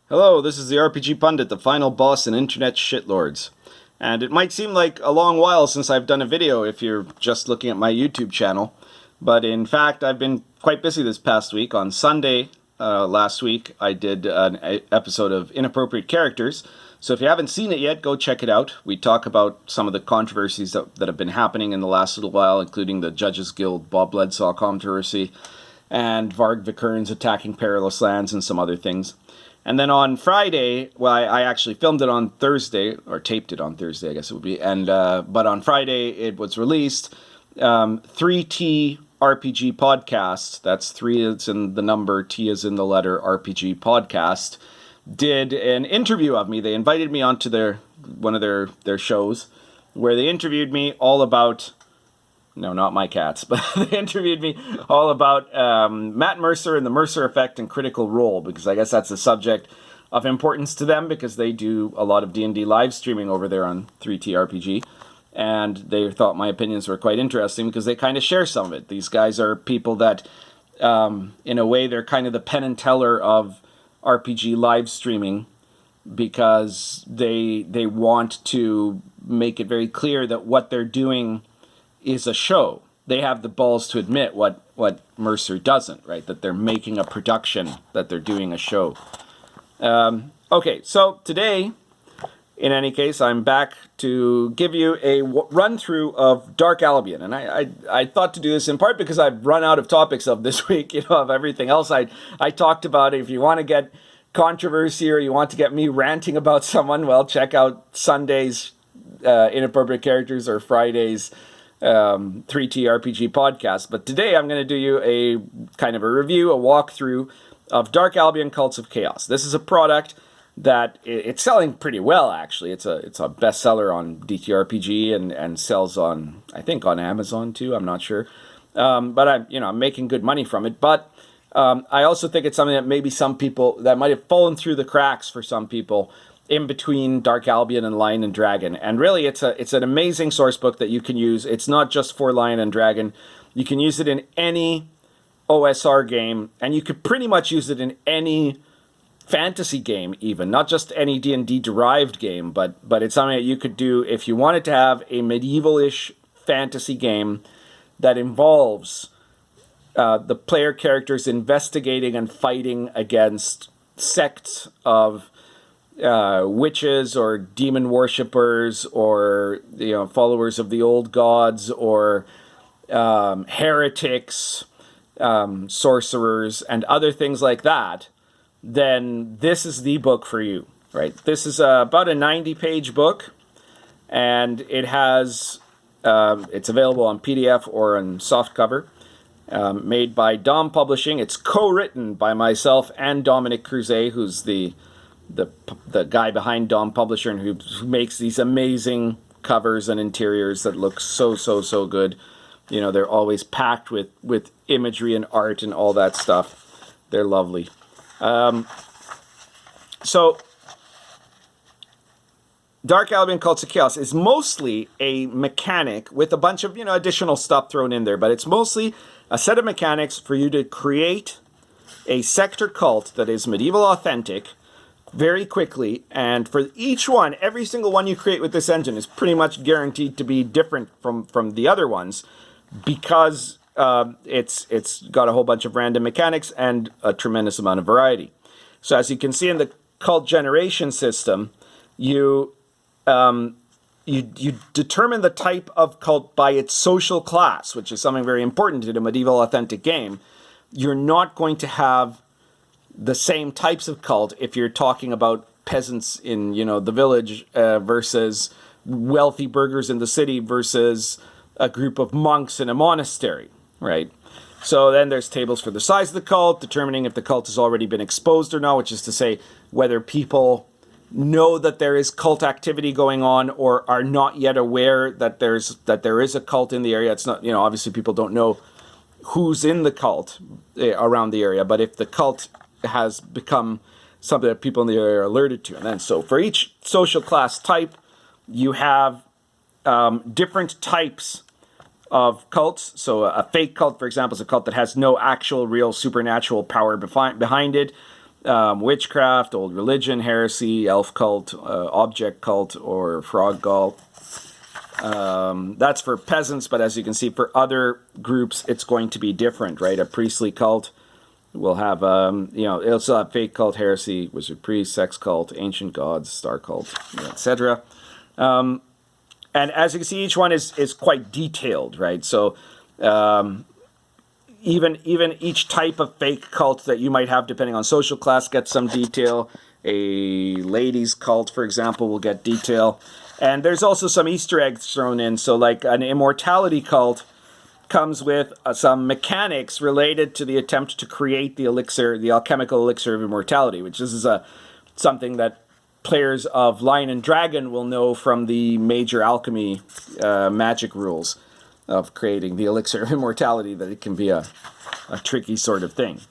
Hello, this is the RPG Pundit, the final boss in Internet Shitlords. And it might seem like a long while since I've done a video if you're just looking at my YouTube channel, but in fact I've been quite busy this past week. On Sunday last week I did an episode of Inappropriate Characters, so if you haven't seen it yet, go check it out. We talk about some of the controversies that have been happening in the last little while, including the Judges Guild Bob Bledsaw controversy, and Varg Vikernes attacking Perilous Lands and some other things. And then on Friday, well, I actually filmed it on Thursday, or taped it on Thursday, I guess it would be. And but on Friday, it was released. 3T RPG Podcast, that's 3 is in the number, T is in the letter, RPG Podcast, did an interview of me. They invited me onto one of their shows, where they interviewed me all about... No, not my cats, but they interviewed me all about Matt Mercer and the Mercer Effect and Critical Role, because I guess that's a subject of importance to them, because they do a lot of D&D live streaming over there on 3T RPG, and they thought my opinions were quite interesting because they kind of share some of it. These guys are people that, in a way, they're kind of the Penn and Teller of RPG live streaming, because they want to make it very clear that what they're doing is a show. They have the balls to admit what Mercer doesn't, right? That they're making a production, that they're doing a show. Okay, so today, in any case, I'm back to give you a run-through of Dark Albion. And I thought to do this in part because I've run out of topics of this week, of everything else I talked about. If you want to get controversy or you want to get me ranting about someone, well, check out Sunday's Inappropriate Characters or Friday's 3T RPG Podcast. But today I'm going to do you a kind of a review, a walkthrough of Dark Albion Cults of Chaos. This is a product that it's selling pretty well, actually. It's a bestseller on DTRPG and sells on, I think, on Amazon too. I'm not sure, but I'm making good money from it. But I also think it's something that maybe some people that might have fallen through the cracks for some people in between Dark Albion and Lion and Dragon. And really, it's an amazing source book that you can use. It's not just for Lion and Dragon. You can use it in any OSR game, and you could pretty much use it in any fantasy game even, not just any D&D derived game, but it's something that you could do if you wanted to have a medieval-ish fantasy game that involves the player characters investigating and fighting against sects of witches or demon worshippers or followers of the old gods or heretics, sorcerers, and other things like that, then this is the book for you, right? This is about a 90-page book, and it has it's available on PDF or on softcover, made by Dom Publishing. It's co-written by myself and Dominic Cruzet, who's the guy behind Dom Publisher and who makes these amazing covers and interiors that look so good. They're always packed with imagery and art and all that stuff. They're lovely. So Dark Albion Cults of Chaos is mostly a mechanic with a bunch of additional stuff thrown in there, but it's mostly a set of mechanics for you to create a sector cult that is medieval authentic very quickly, and for each one, every single one you create with this engine is pretty much guaranteed to be different from the other ones, because it's got a whole bunch of random mechanics and a tremendous amount of variety. So as you can see in the cult generation system, you determine the type of cult by its social class, which is something very important in a medieval authentic game. You're not going to have the same types of cult if you're talking about peasants in the village versus wealthy burghers in the city versus a group of monks in a monastery, right? So then there's tables for the size of the cult, determining if the cult has already been exposed or not, which is to say whether people know that there is cult activity going on or are not yet aware that there is a cult in the area. It's not, obviously people don't know who's in the cult around the area, but if the cult has become something that people in the area are alerted to. And then so for each social class type, you have different types of cults. So a fake cult, for example, is a cult that has no actual real supernatural power behind it. witchcraft, old religion, heresy, elf cult, object cult, or frog cult. That's for peasants, but as you can see, for other groups, it's going to be different, right? A priestly cult will have, it'll still have fake cult, heresy, wizard priest, sex cult, ancient gods, star cult, etc. And as you can see, each one is quite detailed, right? So even each type of fake cult that you might have, depending on social class, gets some detail. A ladies' cult, for example, will get detail. And there's also some Easter eggs thrown in. So like an immortality cult comes with some mechanics related to the attempt to create the elixir, the alchemical elixir of immortality, which this is something that players of Lion and Dragon will know from the major alchemy magic rules of creating the elixir of immortality, that it can be a tricky sort of thing.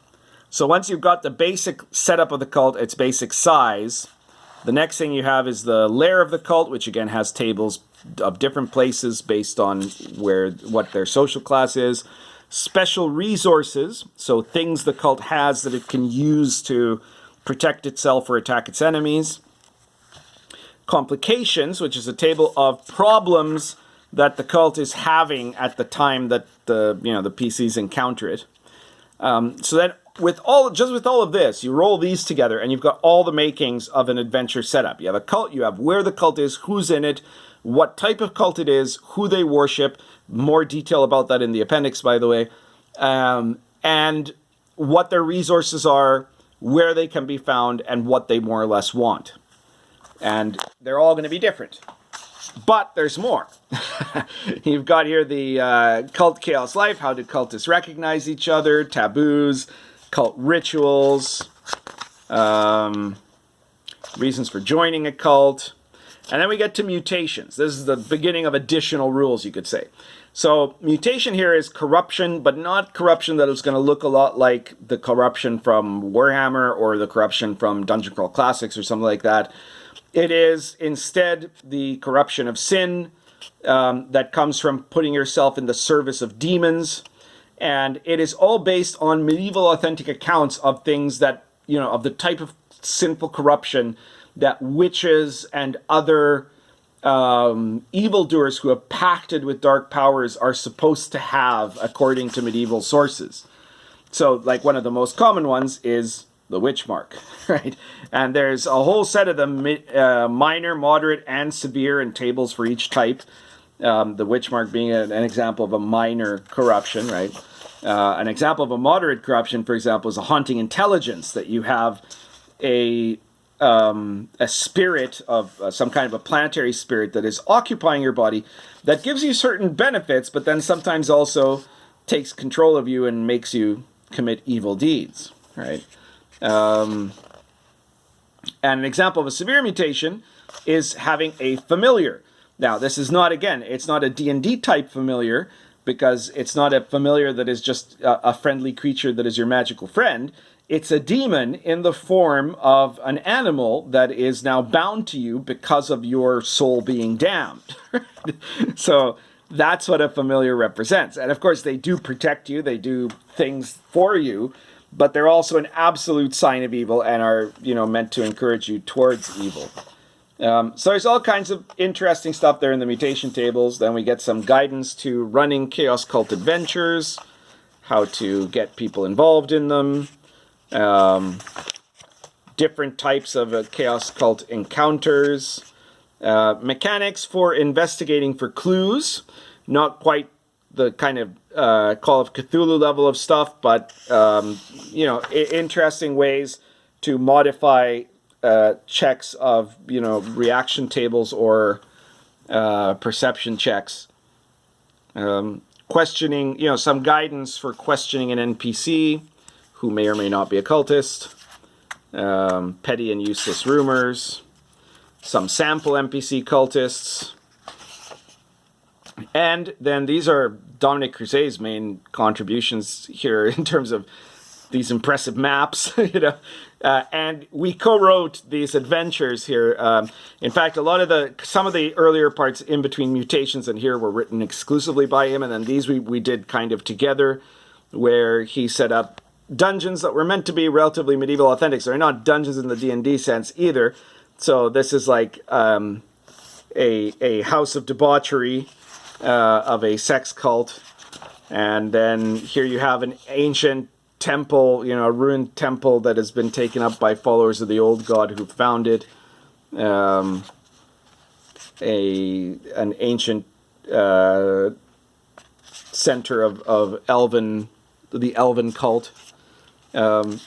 So once you've got the basic setup of the cult, its basic size, the next thing you have is the lair of the cult, which again has tables of different places based on what their social class is. Special resources, so things the cult has that it can use to protect itself or attack its enemies. Complications, which is a table of problems that the cult is having at the time that the PCs encounter it. So that with all of this, you roll these together and you've got all the makings of an adventure setup. You have a cult, you have where the cult is, who's in it, what type of cult it is, who they worship, more detail about that in the appendix, by the way, and what their resources are, where they can be found, and what they more or less want. And they're all going to be different. But there's more. You've got here the cult chaos life. How do cultists recognize each other? Taboos, cult rituals, reasons for joining a cult. And then we get to mutations. This is the beginning of additional rules, you could say. So mutation here is corruption, but not corruption that is going to look a lot like the corruption from Warhammer or the corruption from Dungeon Crawl Classics or something like that. It is instead the corruption of sin that comes from putting yourself in the service of demons. And it is all based on medieval authentic accounts of things that, of the type of sinful corruption that witches and other evildoers who have pacted with dark powers are supposed to have, according to medieval sources. So, like, one of the most common ones is the witch mark, right? And there's a whole set of them, minor, moderate, and severe, and tables for each type. The witch mark being an example of a minor corruption, right? An example of a moderate corruption, for example, is a haunting intelligence, that you have a spirit of some kind of a planetary spirit that is occupying your body, that gives you certain benefits, but then sometimes also takes control of you and makes you commit evil deeds, right? And an example of a severe mutation is having a familiar. Now, this is not, again, it's not a D&D type familiar, because it's not a familiar that is just a friendly creature that is your magical friend. It's a demon in the form of an animal that is now bound to you because of your soul being damned. So that's what a familiar represents. And of course, they do protect you, they do things for you, but they're also an absolute sign of evil and are, meant to encourage you towards evil. So there's all kinds of interesting stuff there in the mutation tables. Then we get some guidance to running Chaos Cult adventures, how to get people involved in them, different types of Chaos Cult encounters, mechanics for investigating for clues, not quite the kind of Call of Cthulhu level of stuff, but, interesting ways to modify checks of, reaction tables or perception checks. Questioning, some guidance for questioning an NPC who may or may not be a cultist. Petty and useless rumors. Some sample NPC cultists. And then these are Dominic Crusade's main contributions here in terms of these impressive maps, and we co-wrote these adventures here. In fact, some of the earlier parts in between mutations and here were written exclusively by him, and then these we did kind of together, where he set up dungeons that were meant to be relatively medieval authentic. So they're not dungeons in the D&D sense either. So this is like a house of debauchery of a sex cult. And then here you have an ancient temple, a ruined temple that has been taken up by followers of the old god who found it. An ancient center of the elven cult. The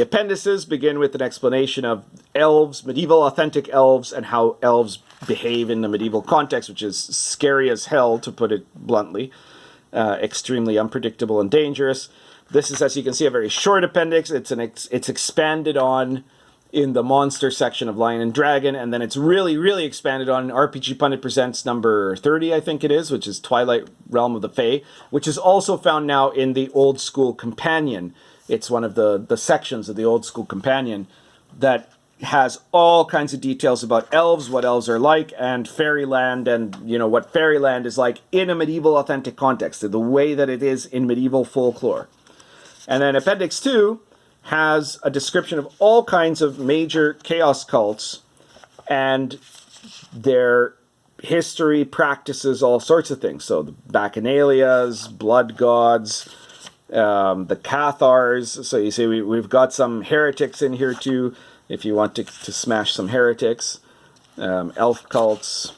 appendices begin with an explanation of elves, medieval authentic elves, and how elves behave in the medieval context, which is scary as hell, to put it bluntly. Extremely unpredictable and dangerous. This is, as you can see, a very short appendix. It's expanded on in the monster section of Lion and Dragon, and then it's really, really expanded on RPG Pundit Presents number 30, I think it is, which is Twilight Realm of the Fae, which is also found now in the Old School Companion. It's one of the sections of the Old School Companion that has all kinds of details about elves, what elves are like, and fairyland, and what fairyland is like in a medieval authentic context, the way that it is in medieval folklore. And then Appendix 2 has a description of all kinds of major chaos cults and their history, practices, all sorts of things. So the Bacchanalias, blood gods, the Cathars. So you see we've got some heretics in here too, if you want to smash some heretics. Elf cults,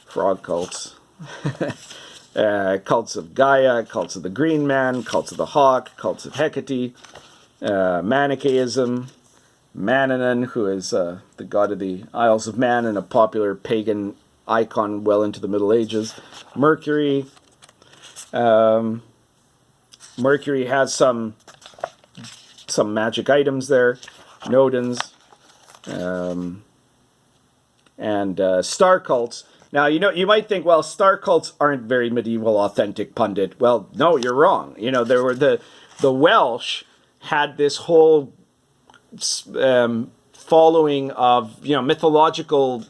frog cults, cults of Gaia, cults of the Green Man, cults of the Hawk, cults of Hecate, Manichaeism, Mannanan, who is the god of the Isles of Man and a popular pagan icon well into the Middle Ages. Mercury. Mercury has some magic items there. Nodens. And star cults. Now, you might think, well, star cults aren't very medieval authentic, pundit. Well, no, you're wrong. There were the Welsh had this whole following of mythological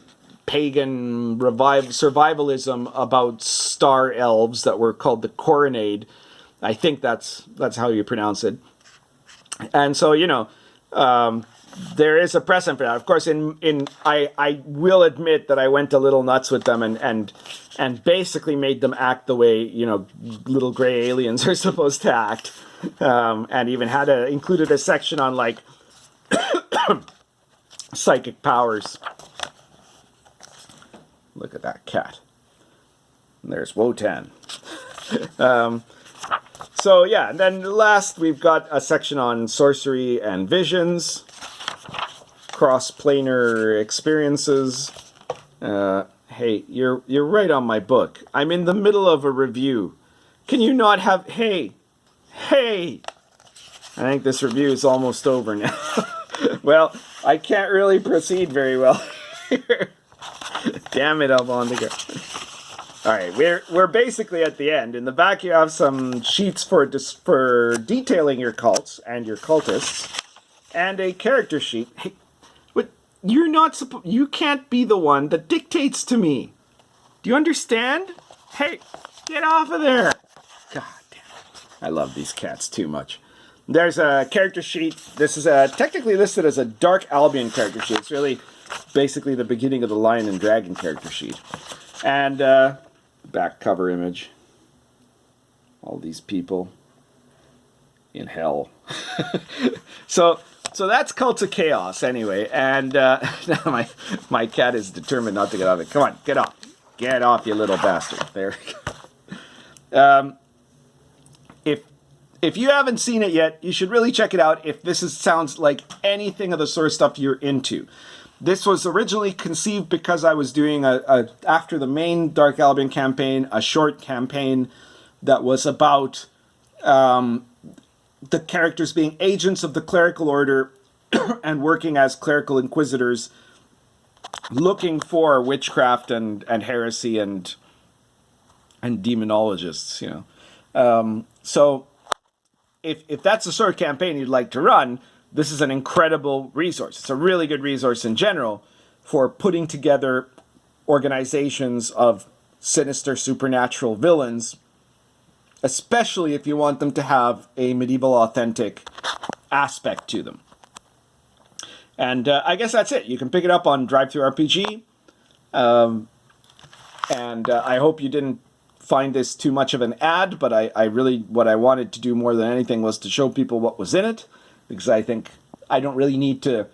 pagan survivalism about star elves that were called the Coronade. I think that's how you pronounce it. And so there is a precedent for that. Of course, I will admit that I went a little nuts with them and basically made them act the way little gray aliens are supposed to act. And even included a section on like psychic powers. Look at that cat. And there's Wotan. So yeah, and then last we've got a section on sorcery and visions, cross-planar experiences. Hey, you're right on my book. I'm in the middle of a review. Can you not have... Hey! I think this review is almost over now. Well, I can't really proceed very well here. Damn it, I'm on the go. Alright, we're basically at the end. In the back you have some sheets for detailing your cults and your cultists, and a character sheet. Hey, but you can't be the one that dictates to me. Do you understand? Hey, get off of there. God damn it. I love these cats too much. There's a character sheet. This is technically listed as a Dark Albion character sheet. It's really basically the beginning of the Lion and Dragon character sheet. And back cover image. All these people in hell. So that's Cults of Chaos anyway. And now my cat is determined not to get off it. Come on, get off. Get off, you little bastard. There we go. If you haven't seen it yet, you should really check it out if sounds like anything of the sort of stuff you're into. This was originally conceived because I was doing after the main Dark Albion campaign, a short campaign that was about the characters being agents of the clerical order and working as clerical inquisitors, looking for witchcraft and heresy and demonologists, So if that's the sort of campaign you'd like to run, this is an incredible resource. It's a really good resource in general for putting together organizations of sinister supernatural villains especially if you want them to have a medieval authentic aspect to them. And I guess that's it. You can pick it up on DriveThruRPG. And I hope you didn't find this too much of an ad, but I really, what I wanted to do more than anything was to show people what was in it, because I think I don't really need to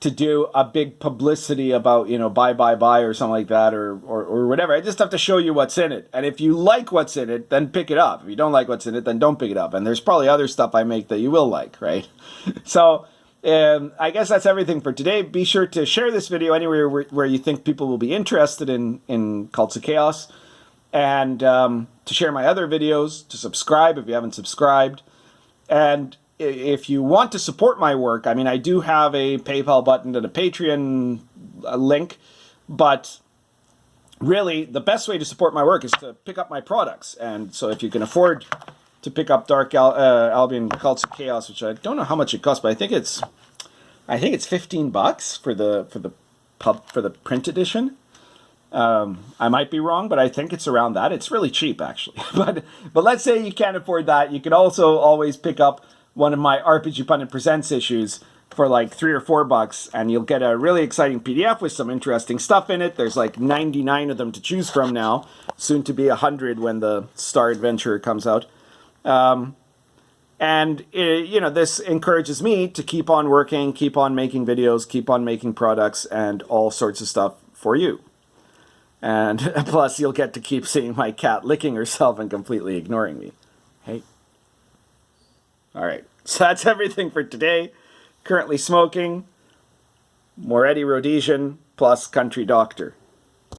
do a big publicity about, you know, buy or something like that, or whatever. I just have to show you what's in it. And if you like what's in it, then pick it up. If you don't like what's in it, then don't pick it up. And there's probably other stuff I make that you will like, right? So I guess that's everything for today. Be sure to share this video anywhere where you think people will be interested in Cults of Chaos, and to share my other videos, to subscribe if you haven't subscribed. And if you want to support my work, I mean, I do have a PayPal button and a Patreon link, but really the best way to support my work is to pick up my products. And so if you can afford to pick up Dark Albion Cults of Chaos, which I don't know how much it costs, but I think it's $15 for the print edition. I might be wrong, but I think it's around that. It's really cheap, actually. But let's say you can't afford that. You can also always pick up one of my RPG Pundit Presents issues for like $3 or $4, and you'll get a really exciting PDF with some interesting stuff in it. There's like 99 of them to choose from now, soon to be 100 when the Star Adventurer comes out. And you know, this encourages me to keep on working, keep on making videos, keep on making products, and all sorts of stuff for you. And plus, you'll get to keep seeing my cat licking herself and completely ignoring me. Hey. All right, so that's everything for today. Currently smoking Moretti Rhodesian plus Country Doctor.